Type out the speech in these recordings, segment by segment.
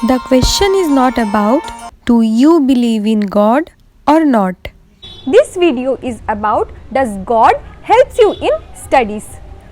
The question is not about do you believe in God or not. This video is about does God helps you in studies?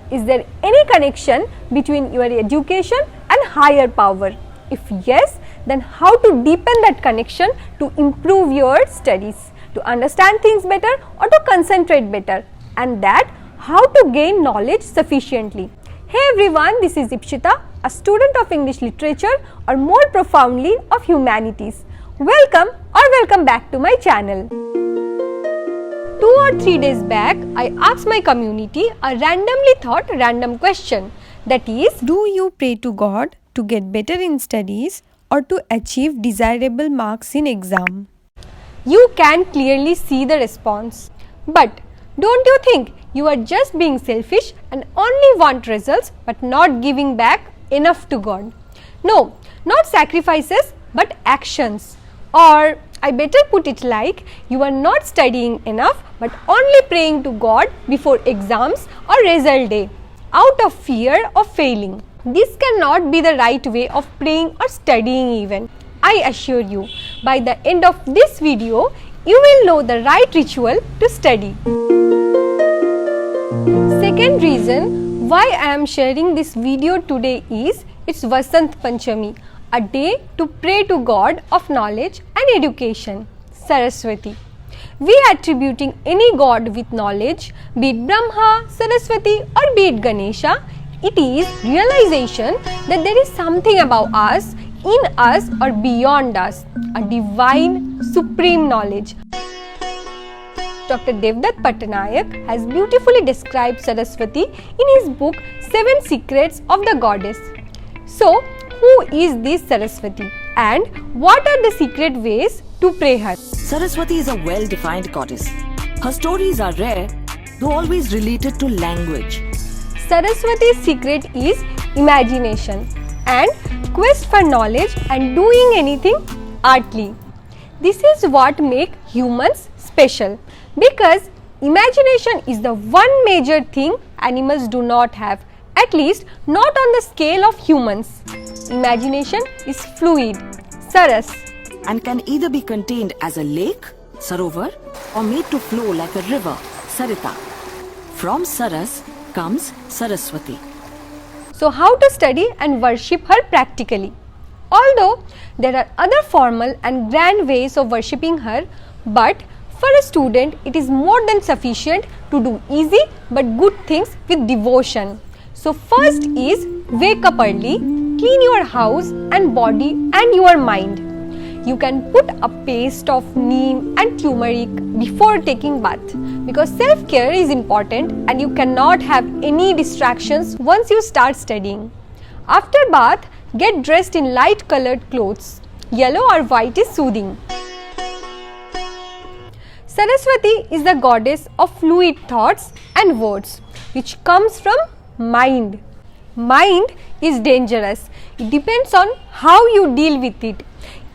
Is there any connection between your education and higher power? If yes, then how to deepen that connection to improve your studies, to understand things better or to concentrate better, and that how to gain knowledge sufficiently. Hey everyone, this is Ipshita, a student of English literature or more profoundly of humanities. Welcome back to my channel. 2 or 3 days back, I asked my community a randomly thought random question, that is, Do you pray to God to get better in studies or to achieve desirable marks in exam? You can clearly see the response. But don't you think you are just being selfish and only want results but not giving back enough to God? No, not sacrifices but actions. Or I better put it like you are not studying enough but only praying to God before exams or result day out of fear of failing. This cannot be the right way of praying or studying even. I assure you, by the end of this video, you will know the right ritual to study. Second reason why I am sharing this video today is it's Vasant Panchami, a day to pray to God of knowledge and education, Saraswati. We attributing any god with knowledge, be it Brahma, Saraswati or be it Ganesha, it is realization that there is something above us, in us or beyond us, a divine, supreme knowledge. Dr. Devdutta pattnaik has beautifully described Saraswati in his book 7 Secrets of the Goddess. So, who is this Saraswati and what are the secret ways to pray her? Saraswati is a well-defined goddess. Her stories are rare, though always related to language. Saraswati's secret is imagination and quest for knowledge and doing anything artly. This is what makes humans special, because imagination is the one major thing animals do not have, at least not on the scale of humans. Imagination is fluid, saras, and can either be contained as a lake, sarovar, or made to flow like a river, sarita. From saras comes Saraswati. So how to study and worship her practically? Although there are other formal and grand ways of worshipping her, but for a student it is more than sufficient to do easy but good things with devotion. So first is wake up early, clean your house and body and your mind. You can put a paste of neem and turmeric before taking bath, because self-care is important and you cannot have any distractions once you start studying. After bath, get dressed in light colored clothes. Yellow or white is soothing. Saraswati is the goddess of fluid thoughts and words, which comes from mind. Mind is dangerous. It depends on how you deal with it.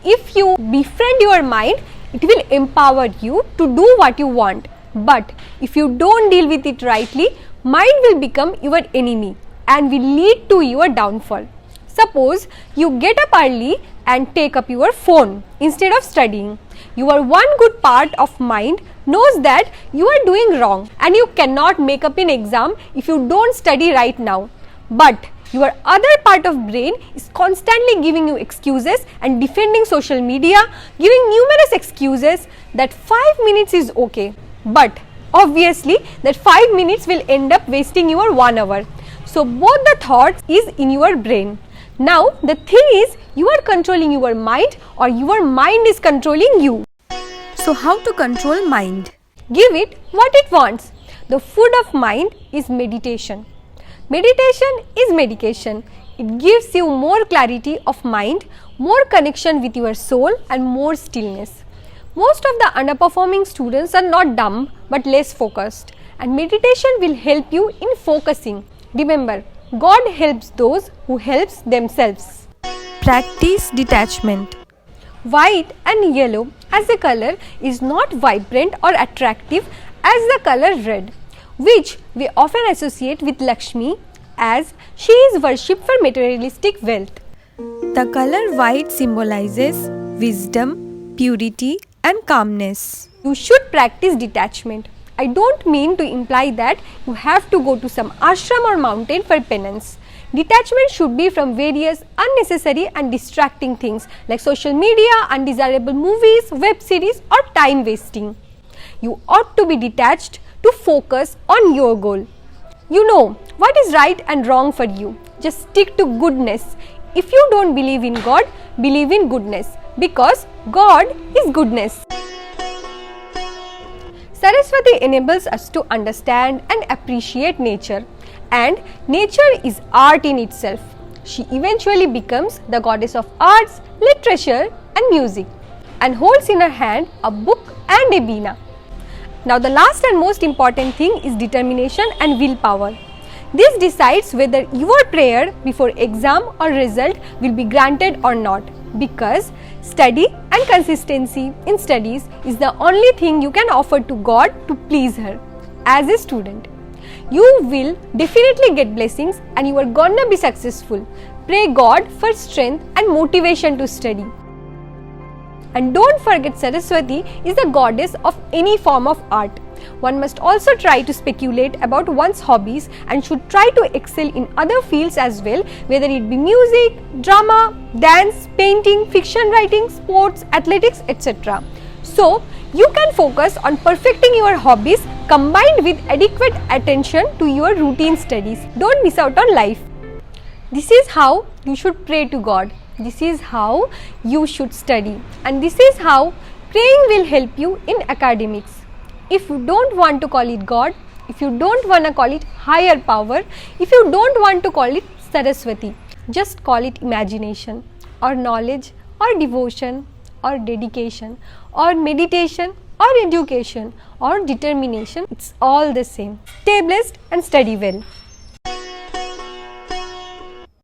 If you befriend your mind, it will empower you to do what you want. But if you don't deal with it rightly, mind will become your enemy and will lead to your downfall. Suppose you get up early and take up your phone instead of studying. Your one good part of mind knows that you are doing wrong and you cannot make up in exam if you don't study right now. But your other part of brain is constantly giving you excuses and defending social media, giving numerous excuses that 5 minutes is okay. But obviously that 5 minutes will end up wasting your 1 hour. So both the thoughts is in your brain. Now the thing is, you are controlling your mind or your mind is controlling you. So how to control mind? Give it what it wants. The food of mind is meditation. Meditation is medication. It gives you more clarity of mind, more connection with your soul and more stillness. Most of the underperforming students are not dumb but less focused, and meditation will help you in focusing. Remember, God helps those who helps themselves. Practice detachment. White and yellow as a color is not vibrant or attractive as the color red, which we often associate with Lakshmi, as she is worshipped for materialistic wealth. The color white symbolizes wisdom, purity, and calmness. You should practice detachment. I don't mean to imply that you have to go to some ashram or mountain for penance. Detachment should be from various unnecessary and distracting things like social media, undesirable movies, web series, or time wasting. You ought to be detached to focus on your goal. You know what is right and wrong for you. Just stick to goodness. If you don't believe in God, believe in goodness, because God is goodness. Saraswati enables us to understand and appreciate nature, and nature is art in itself. She eventually becomes the goddess of arts, literature, and music, and holds in her hand a book and a veena. Now, the last and most important thing is determination and willpower. This decides whether your prayer before exam or result will be granted or not, because study and consistency in studies is the only thing you can offer to God to please her. As a student, you will definitely get blessings and you are gonna be successful. Pray God for strength and motivation to study. And don't forget, Saraswati is the goddess of any form of art. One must also try to speculate about one's hobbies and should try to excel in other fields as well, whether it be music, drama, dance, painting, fiction writing, sports, athletics, etc. So, you can focus on perfecting your hobbies combined with adequate attention to your routine studies. Don't miss out on life. This is how you should pray to God. This is how you should study. And this is how praying will help you in academics. If you don't want to call it God, if you don't want to call it higher power, if you don't want to call it Saraswati, just call it imagination or knowledge or devotion or dedication or meditation or education or determination. It's all the same. Stay blessed and study well.